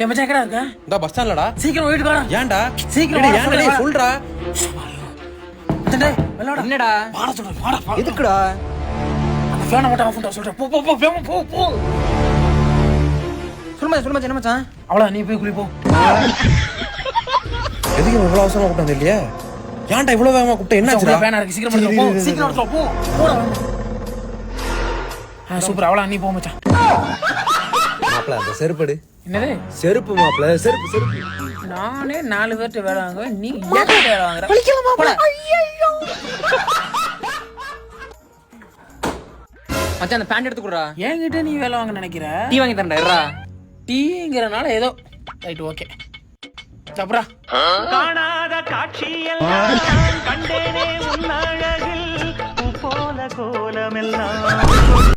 என் மச்சான் எங்கடா இருக்க? இந்த பஸ் ஸ்டாண்ட்லடா. சீக்கிரம் வீட்டுக்கு வாடா. ஏன்டா? சீக்கிரம் டேய், வாடா, ஏன்டா டேய் சொல்றா. டேய் வெள்ளடா. என்னடா வாடா சொல்றேன். வாடா. எதுக்குடா? அந்த ஃபேனை மட்டும் ஆஃப் பண்ண சொல்றேன். போ போ போ வேகமா போ போ. சொல்லுமா என்ன மச்சான்? அவளா நீ போய் குளி போ. எதுக்கு இவ்வளவு அவசரமா கூப்பிட்டாங்க இல்லையா? ஏன்டா இவ்வளவு வேகமா கூப்பிட்ட? என்னாச்சுடா? ஃபேனா இருக்கு சீக்கிரம் எடுத்து போ. சீக்கிரம் எடுத்து போ. போடா. சூப்பர் அவளா நீ போ மச்சான். மாப்ள அந்த செருப்படு. என்னது? செருப்பு மாப்ள செருப்பு. நானே 4 பேர்ட்ட வேலை வாங்குவேன். நீ ஏன் வேலை வாங்குற? போடா. மச்சான் அந்த பேண்ட் எடுத்து குடுறா. என்கிட்ட நீ வேலை வாங்க நினைக்கிற? டீ வாங்கி தரேன்டா இருடா. டீங்கிறனால ஏதோ ரைட் ஓகே. சப்ரா. காணாத காட்சியெல்லாம் கண்டேனே உன் அழகில் போல கோலமெல்லாம்